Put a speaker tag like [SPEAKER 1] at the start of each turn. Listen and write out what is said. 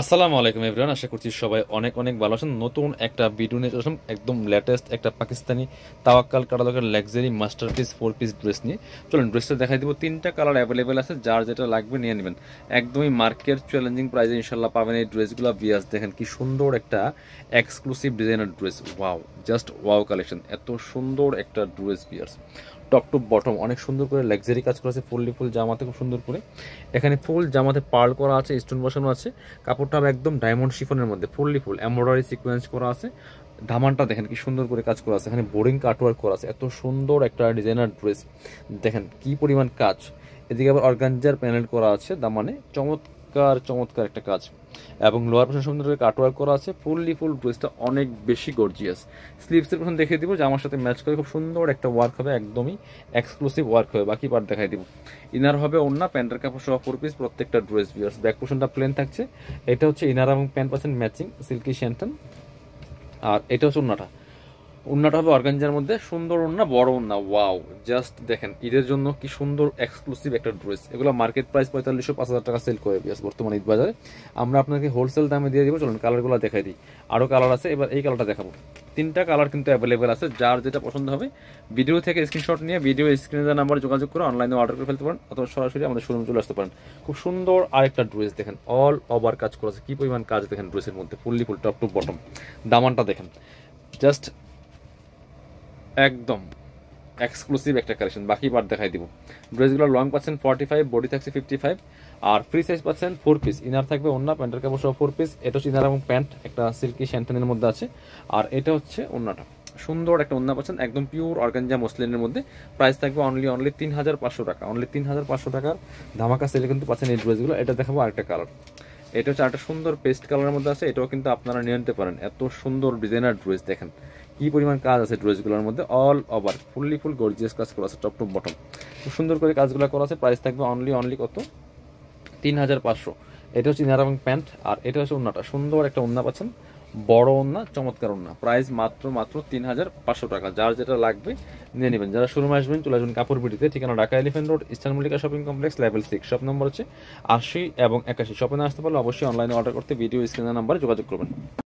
[SPEAKER 1] আসসালামু আলাইকুম এভরিওয়ান, আশা করছি সবাই অনেক অনেক ভালো আছেন। নতুন একটা ভিডিও নিয়ে চলে আসলাম, একদম লেটেস্ট একটা পাকিস্তানি তাওয়াক্কাল কাটালকের লাক্সারি মাস্টারপিস 4 পিস ড্রেস নিয়ে। চলুন ড্রেসটা দেখাই দিব। 3টা কালার অ্যাভেলেবেল আছে, যার যেটা লাগবে নিয়ে নেবেন। একদমই মার্কেট চ্যালেঞ্জিং প্রাইসে ইনশাল্লাহ পাবেন এই ড্রেসগুলো। বিয়াস দেখেন কি সুন্দর একটা exclusive designer dress. Wow, just wow collection, এত সুন্দর একটা ড্রেস বিয়ার্স। টপ টু বটম অনেক সুন্দর করে লাক্সারি কাজ করা আছে, ফুল জামাতে খুব সুন্দর করে। এখানে ফুল জামাতে পার্ল করা আছে, স্টোন বসানো আছে। কাপড়টা হবে একদম ডায়মন্ড শিফনের মধ্যে, ফুল এমব্রয়ডারি সিকোয়েন্স করা আছে। ধামানটা দেখেন কি সুন্দর করে কাজ করা আছে, এখানে বোরিং কাটওয়ার্ক করা আছে। এত সুন্দর একটা ডিজাইনার ড্রেস, দেখেন কি পরিমাণ কাজ। এদিকে আবার অর্গানজার প্যানেল করা আছে দামানে, চমৎকার চমৎকার একটা কাজ। এবং লোয়ার পোর্শন সুন্দর করে কাটওয়ার্ক করা আছে। ফুল ড্রেসটা অনেক বেশি গর্জিয়াস। স্লিভসের পোর্শন দেখিয়ে দিব, জামার সাথে ম্যাচ করে খুব সুন্দর একটা ওয়ার্ক হবে, একদমই এক্সক্লুসিভ ওয়ার্ক হবে। বাকি পার্ট দেখাই দিব। ইনার হবে ওন্না, প্যান্টের কাপড় সহ 4 পিস প্রত্যেকটা ড্রেস বিয়ার্স। ব্যাক পোর্শনটা প্লেন থাকছে। এটা হচ্ছে ইনার এবং প্যান্ট পাচ্ছেন ম্যাচিং সিল্কি শ্যান্টন। আর এটা হচ্ছে ওন্নাটা। ওন্নাটা হবে অর্গানজার মধ্যে, সুন্দর ওন্না, বড় ওন্না। ওয়াও, জাস্ট দেখেন ঈদের জন্য কি সুন্দর এক্সক্লুসিভ একটা ড্রেস। এগুলো মার্কেট প্রাইস 4500-5000 টাকা সেল করে বিয়াস বর্তমানে ঈদ বাজারে। আমরা আপনাকে হোলসেল দামে দিয়ে দিব। চলুন কালারগুলো দেখাই দিই। আরও কালার আছে, এবার এই কালারটা দেখাবো। 3টা কালার কিন্তু অ্যাভেলেবেল আছে, যার যেটা পছন্দ হবে ভিডিও থেকে স্ক্রিনশট নিয়ে ভিডিও স্ক্রিনে দেওয়া নাম্বারে যোগাযোগ করে অনলাইনে অর্ডার করে ফেলতে পারেন, অথবা সরাসরি আমাদের শোরুমে চলে আসতে পারেন। খুব সুন্দর আরেকটা ড্রেস দেখেন, অল ওভার কাজ করা আছে। কি পরিমাণ কাজ দেখেন ড্রেসের মধ্যে, ফুল টপ টু বটম। দামানটা দেখেন, জাস্ট একদম এক্সক্লুসিভ একটা কালেকশন। বাকি পার্ট দেখাই দিব। ড্রেসগুলো লং পাচ্ছেন 45, বডি থাকছে 55। আর ফ্রি সাইজ পাচ্ছেন 4 পিস। ইনার থাকবে ওন্না, প্যান্টের কাপড় সহ 4 পিস। এটা হচ্ছে ইনার এবং প্যান্ট, একটা সিল্কি শ্যান্টানের মধ্যে আছে। আর এটা হচ্ছে ওন্নাটা, সুন্দর একটা ওন্না পাচ্ছেন, একদম পিওর অর্গানজা মসলিনের মধ্যে। প্রাইস থাকবে অনলি 3500 টাকা। অনলি 3500 টাকার ধামাকা সেলে কিন্তু পাচ্ছেন এই ড্রেসগুলো। এটা দেখাবো আরেকটা কালার। এটা হচ্ছে আরেকটা সুন্দর পেস্ট কালারের মধ্যে আছে, এটাও কিন্তু আপনারা নিয়ে নিতে পারেন। এত সুন্দর ডিজাইনার ড্রেস দেখেন কি পরিমাণ কাজ আছে ড্রেসগুলোর মধ্যে, অল ওভার ফুল গর্জিয়াস কাজ করা আছে, টপ টু বটম খুব সুন্দর করে কাজগুলো করা আছে। প্রাইস থাকবে অনলি কত, 3500। এটা হচ্ছে ইনার এবং প্যান্ট। আর এটা হচ্ছে ওন্নাটা, সুন্দর একটা ওন্না পাচ্ছেন, বড় ওন্না, চমৎকার ওন্না। প্রাইস মাত্র 3500 টাকা। যার যেটা লাগবে নিয়ে নেবেন। যারা শোরুমে আসবেন চলে আসবেন কাপড় বিটিতে, ঠিকানা Dhaka elephant road, eastern Mallika shopping complex, level 6, shop number হচ্ছে 80 এবং 81। শপে না আসতে পারলে অবশ্যই অনলাইনে অর্ডার করতে ভিডিও স্ক্রিনের নাম্বারে যোগাযোগ করবেন।